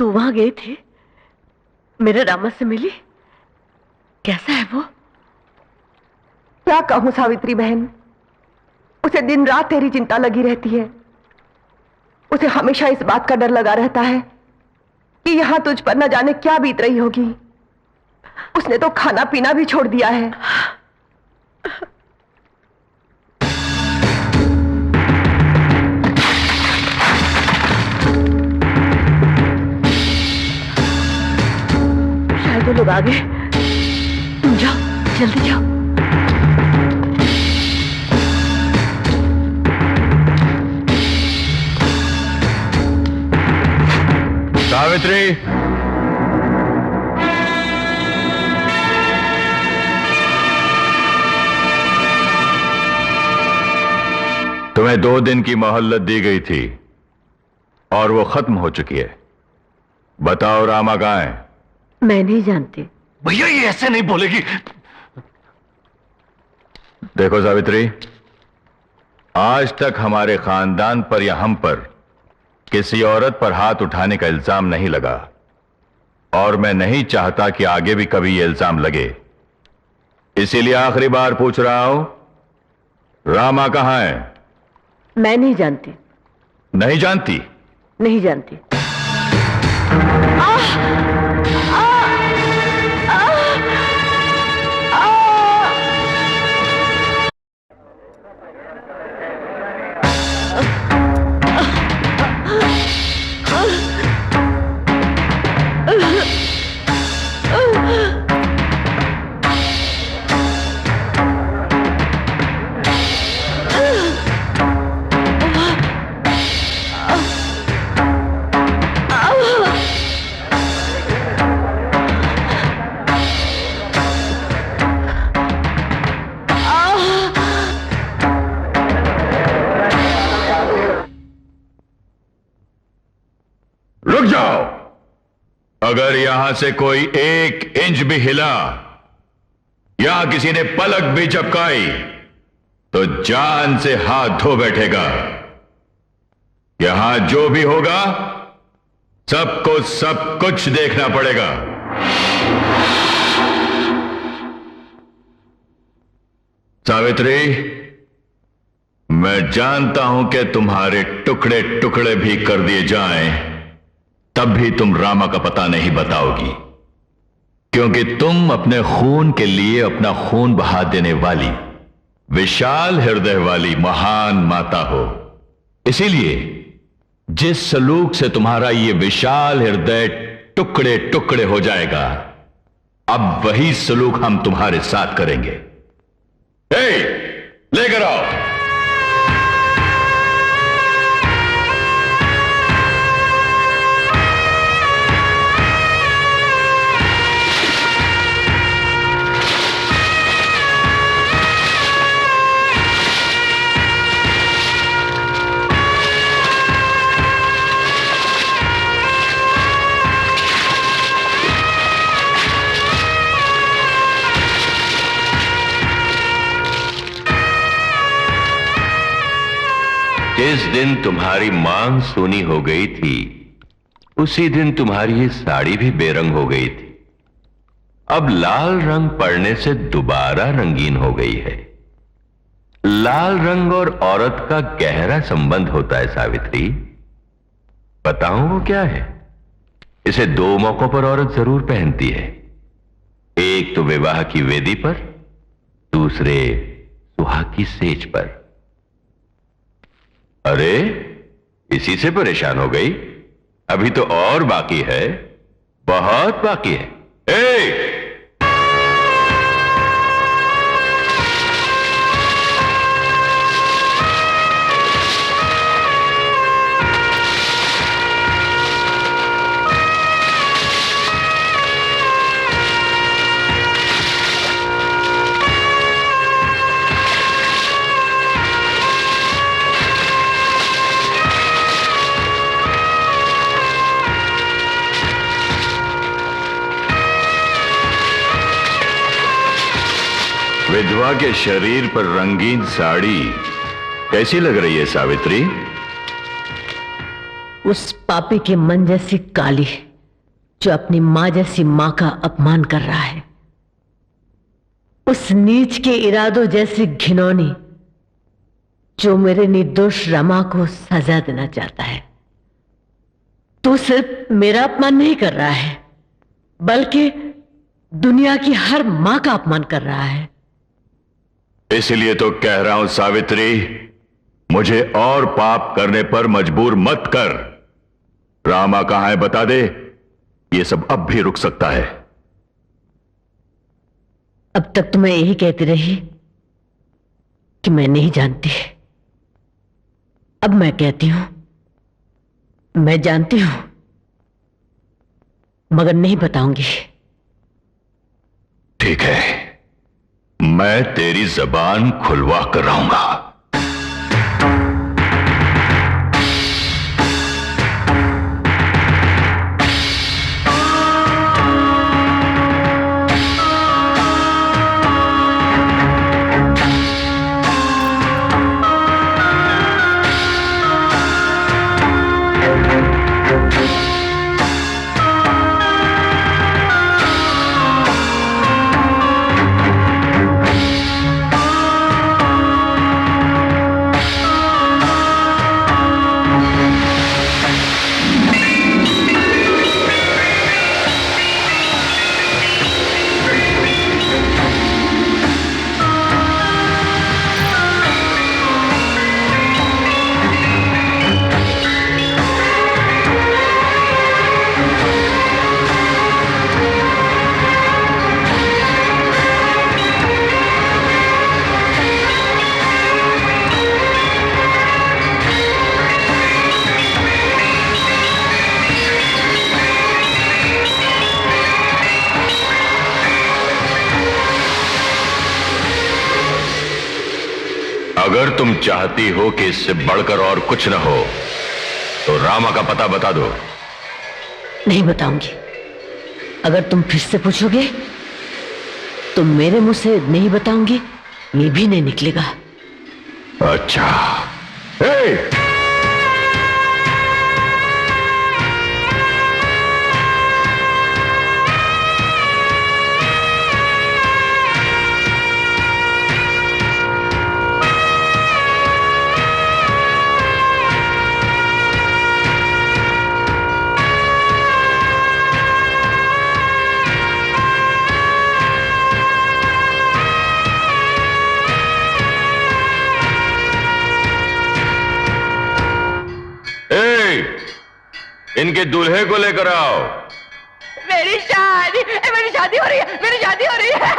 तू वहां गई थी, मेरे रामा से मिली? कैसा है वो? क्या कहूं सावित्री बहन, उसे दिन रात तेरी चिंता लगी रहती है। उसे हमेशा इस बात का डर लगा रहता है कि यहां तुझ पर न जाने क्या बीत रही होगी। उसने तो खाना पीना भी छोड़ दिया है। शायद वो लोग आ गए। तुम जाओ, जल्दी जाओ। सावित्री, तुम्हें 2 दिन की मोहल्लत दी गई थी और वो खत्म हो चुकी है। बताओ रामा कहां है? मैं नहीं जानती। भैया ये ऐसे नहीं बोलेगी। देखो सावित्री, आज तक हमारे खानदान पर या हम पर किसी औरत पर हाथ उठाने का इल्जाम नहीं लगा और मैं नहीं चाहता कि आगे भी कभी यह इल्जाम लगे। इसीलिए आखिरी बार पूछ रहा हूं, रामा कहां है? मैं नहीं जानती। नहीं जानती? नहीं जानती। रुक जाओ। अगर यहां से कोई 1 इंच भी हिला या किसी ने पलक भी झपकाई तो जान से हाथ धो बैठेगा। यहां जो भी होगा सबको सब कुछ देखना पड़ेगा। सावित्री, मैं जानता हूं कि तुम्हारे टुकड़े टुकड़े भी कर दिए जाएं तब भी तुम रामा का पता नहीं बताओगी, क्योंकि तुम अपने खून के लिए अपना खून बहा देने वाली विशाल हृदय वाली महान माता हो। इसीलिए जिस सलूक से तुम्हारा ये विशाल हृदय टुकड़े टुकड़े हो जाएगा, अब वही सलूक हम तुम्हारे साथ करेंगे। लेकर आओ। जिस दिन तुम्हारी मांग सोनी हो गई थी, उसी दिन तुम्हारी ये साड़ी भी बेरंग हो गई थी। अब लाल रंग पड़ने से दोबारा रंगीन हो गई है। लाल रंग और औरत का गहरा संबंध होता है सावित्री। बताऊं वो क्या है? इसे 2 मौकों पर औरत जरूर पहनती है। एक तो विवाह की वेदी पर, दूसरे सुहाग की सेज पर। अरे, इसी से परेशान हो गई? अभी तो और बाकी है, बहुत बाकी है। विधवा के शरीर पर रंगीन साड़ी कैसी लग रही है सावित्री? उस पापी के मन जैसी काली। जो अपनी मां जैसी मां का अपमान कर रहा है, उस नीच के इरादों जैसी घिनौनी जो मेरे निर्दोष रमा को सजा देना चाहता है। तू सिर्फ मेरा अपमान नहीं कर रहा है, बल्कि दुनिया की हर मां का अपमान कर रहा है। इसलिए तो कह रहा हूं सावित्री, मुझे और पाप करने पर मजबूर मत कर। रामा कहां है बता दे, ये सब अब भी रुक सकता है। अब तक तो मैं यही कहती रही कि मैं नहीं जानती। अब मैं कहती हूं, मैं जानती हूं, मगर नहीं बताऊंगी। ठीक है, मैं तेरी जबान खुलवा कर रहूंगा। अगर तुम चाहती हो कि इससे बढ़कर और कुछ न हो तो रामा का पता बता दो। नहीं बताऊंगी। अगर तुम फिर से पूछोगे तो मेरे मुंह से नहीं बताऊंगी, ये भी नहीं निकलेगा। अच्छा, हे! इनके दूल्हे को लेकर आओ। मेरी शादी हो रही है, मेरी शादी हो रही है।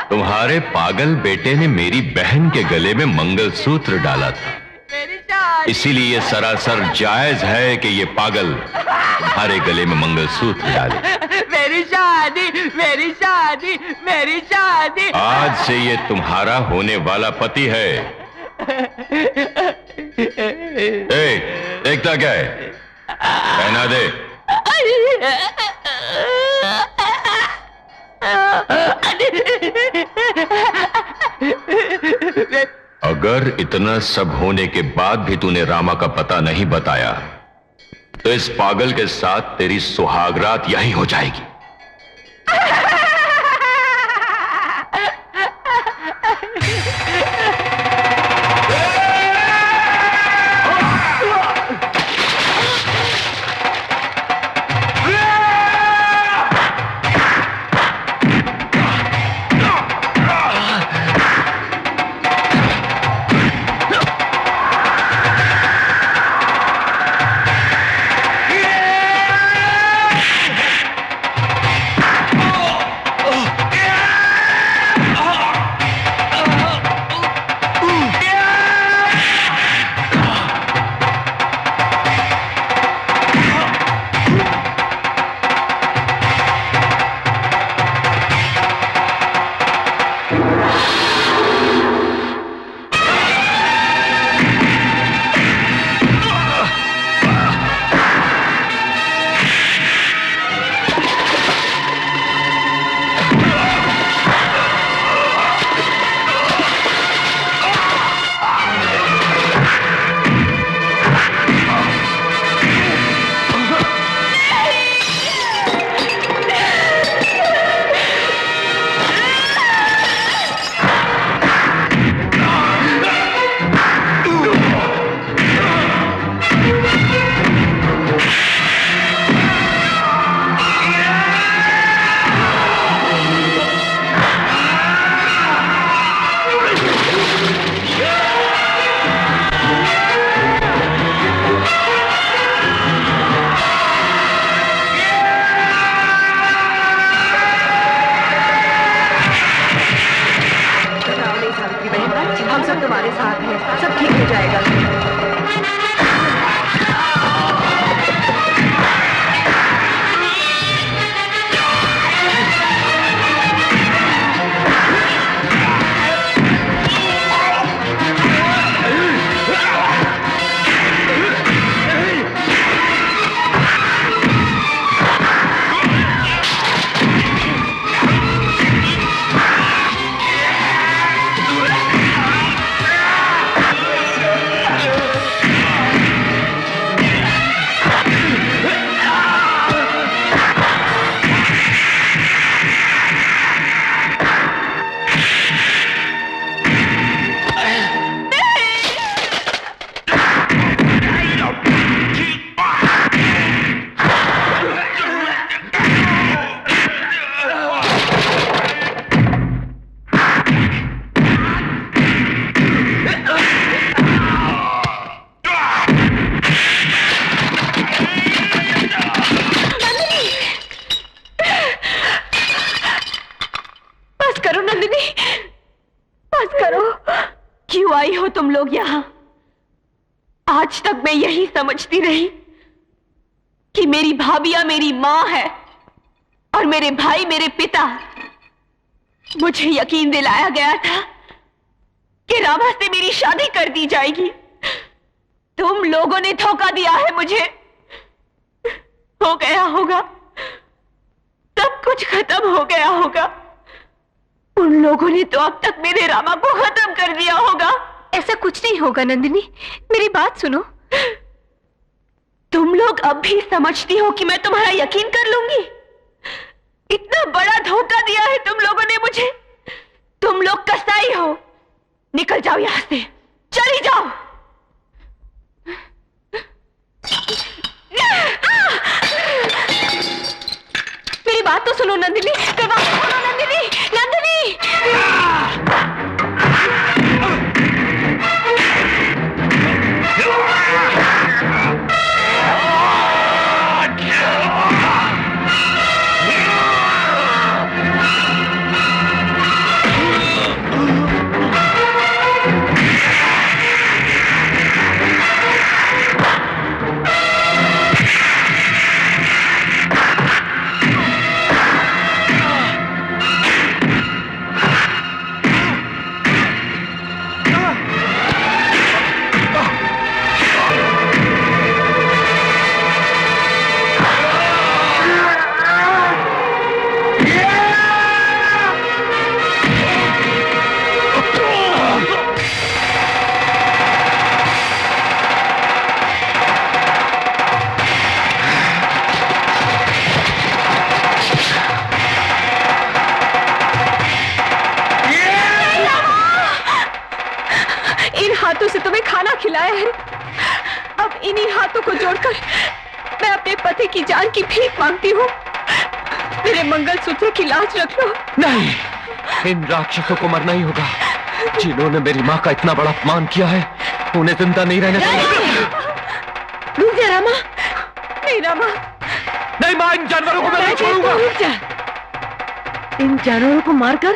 तुम्हारे पागल बेटे ने मेरी बहन के गले में मंगलसूत्र डाला था, मेरी शादी। इसीलिए ये सरासर जायज है कि ये पागल तुम्हारे गले में मंगलसूत्र डाले। मेरी शादी, मेरी शादी, मेरी शादी। आज से ये तुम्हारा होने वाला पति है। देखता क्या है, पहना दे। अगर इतना सब होने के बाद भी तूने रामा का पता नहीं बताया तो इस पागल के साथ तेरी सुहागरात यहीं हो जाएगी। हो तुम लोग यहाँ? आज तक मैं यही समझती रही कि मेरी भाभियां मेरी मां है और मेरे भाई मेरे पिता। मुझे यकीन दिलाया गया था कि रामा से मेरी शादी कर दी जाएगी। तुम लोगों ने धोखा दिया है मुझे। हो गया होगा, सब कुछ खत्म हो गया होगा। उन लोगों ने तो अब तक मेरे रामा को खत्म कर दिया होगा। ऐसा कुछ नहीं होगा नंदिनी, मेरी बात सुनो। तुम लोग अब भी समझती हो कि मैं तुम्हारा यकीन कर लूंगी? इतना बड़ा धोखा दिया है तुम लोगों ने मुझे। तुम लोग कसाई हो। निकल जाओ यहां से, चली जाओ। मेरी बात तो सुनो नंदिनी, मेरी बात तो सुनो नंदिनी, नंदिनी। हाथों से तुम्हें खाना खिलाया है, अब इन्हीं हाथों को जोड़कर मैं अपने पति की जान की भीख मांगती हूँ। मेरे मंगलसूत्र की लाज रख लो। नहीं, इन राक्षसों को मरना ही होगा। जिन्होंने मेरी माँ का इतना बड़ा अपमान किया है, उन्हें जिंदा नहीं रहने दूंगा। रुक जा रामा। नहीं रामा, नहीं माँ, इन जानवरों को मैं नहीं छोड़ूंगा। रुक जा। इन जानवरों को मारकर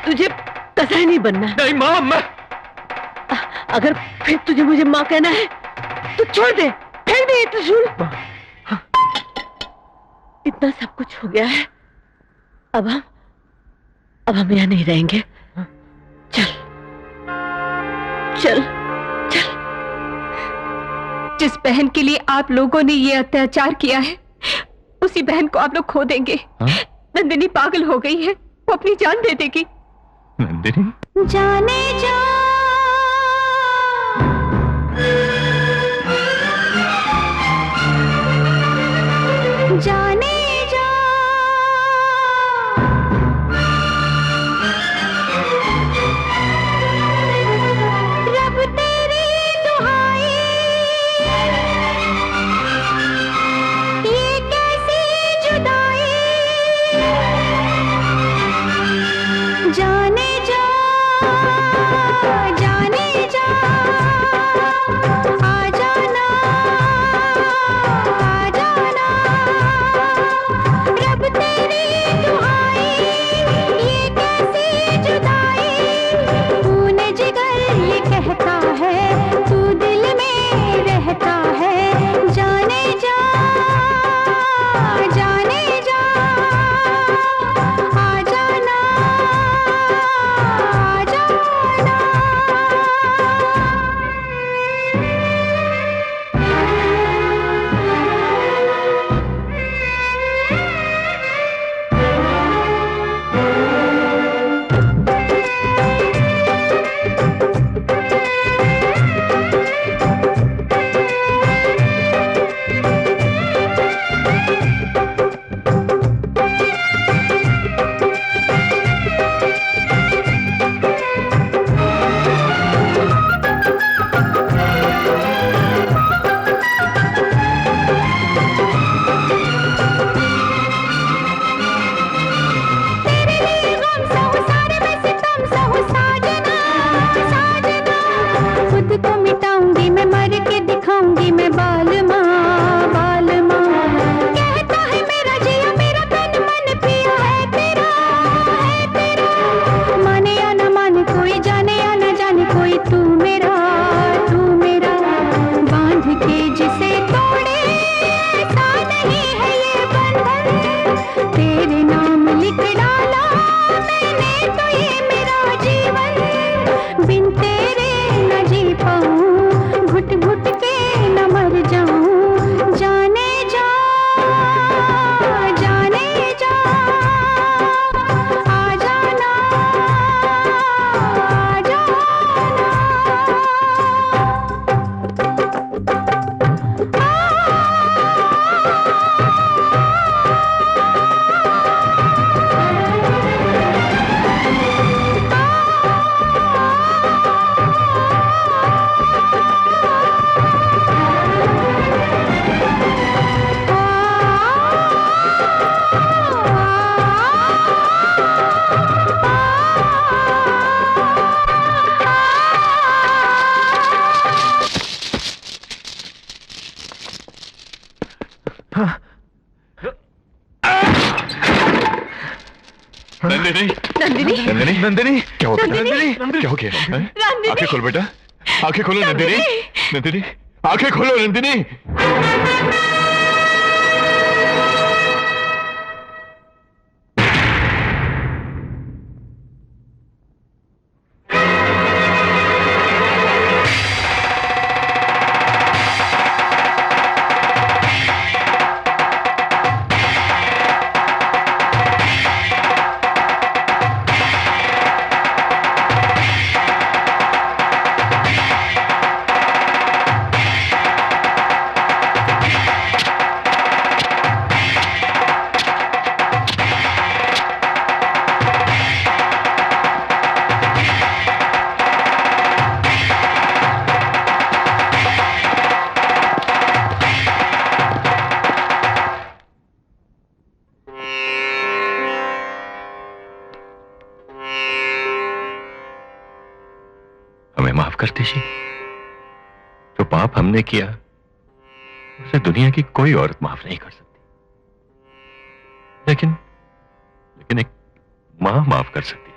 तुझे कसाई नहीं बनना। नहीं माँ, मैं अगर फिर तुझे मुझे माँ कहना है तो छोड़ दे, फेंक दे ये त्रिशूल। इतना सब कुछ हो गया है, अब हम यहाँ नहीं रहेंगे। चल चल चल। जिस बहन के लिए आप लोगों ने ये अत्याचार किया है, उसी बहन को आप लोग खो देंगे। नंदिनी पागल हो गई है, वो अपनी जान दे देगी। नंदिनी जाने जा जाने जा, रब तेरी दुहाई, ये कैसी जुदाई। जाने जा नंदिनी नंदिनी नंदिनी नंदिनी क्या हो गया? नंदिनी क्या हो गया? हैं? नंदिनी आंखें खोल बेटा, आंखें खोलो नंदिनी, नंदिनी आंखें खोलो नंदिनी। हमें माफ कर दीजिए। जो पाप हमने किया उसे दुनिया की कोई औरत माफ नहीं कर सकती, लेकिन एक मां माफ कर सकती है।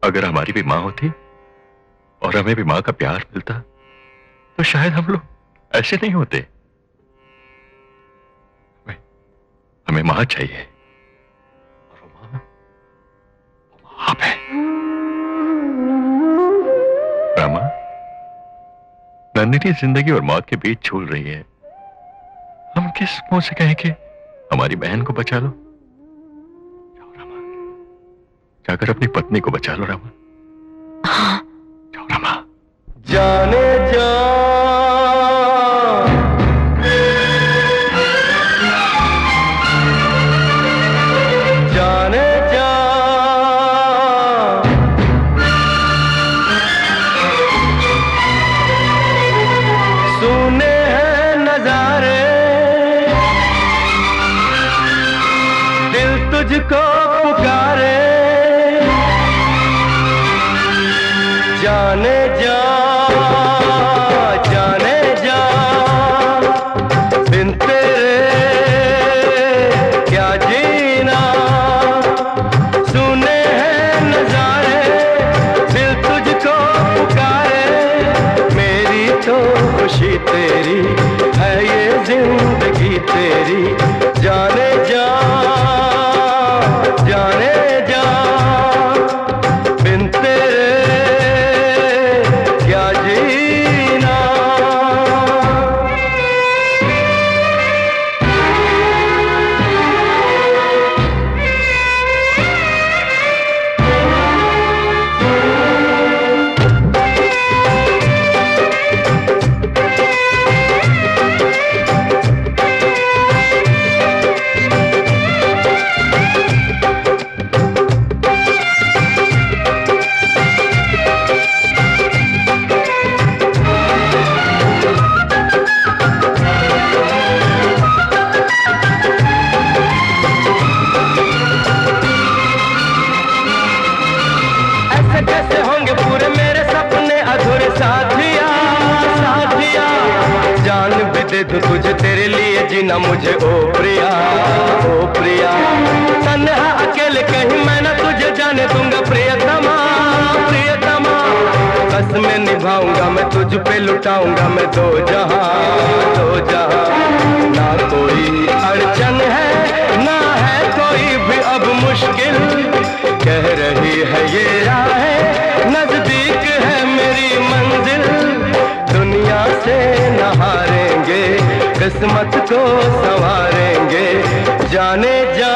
अगर हमारी भी मां होती और हमें भी मां का प्यार मिलता तो शायद हम लोग ऐसे नहीं होते। हमें मां चाहिए और वो मां आप है। रामा, नंदिनी जिंदगी और मौत के बीच झूल रही है। हम किस मुंह से कहें कि हमारी बहन को बचा लो? जाओ रामा, जाकर अपनी पत्नी को बचा लो रामा। जाओ रामा। जाने जा जाने जा सुने हैं नजारे, दिल तुझको पुकारे। जाने जा जाने जा बिन तेरे क्या जीना। सुने हैं नजारे, दिल तुझको पुकारे। मेरी तो खुशी तेरी है, ये जिंदगी तेरी। जाने जा जाने जा बिन तेरे क्या जीना। ऐसे कैसे होंगे पूरे मेरे सपने अधूरे साथिया साथिया। जान भी दे दूं तुझे तेरे लिए जीना मुझे ओ प्रिया ओ प्रिया। तन्हा अकेले कहीं मैं ना तुझे जाने दूंगा प्रियतमा प्रियतमा। कसमें निभाऊंगा मैं तुझ पे लुटाऊंगा मैं दो जहां दो जहां। ना कोई अड़चन है ना है कोई भी अब मुश्किल। कह रही है ये राहें नजदीक है मेरी मंजिल। दुनिया से न हारेंगे किस्मत को संवारेंगे। जाने जा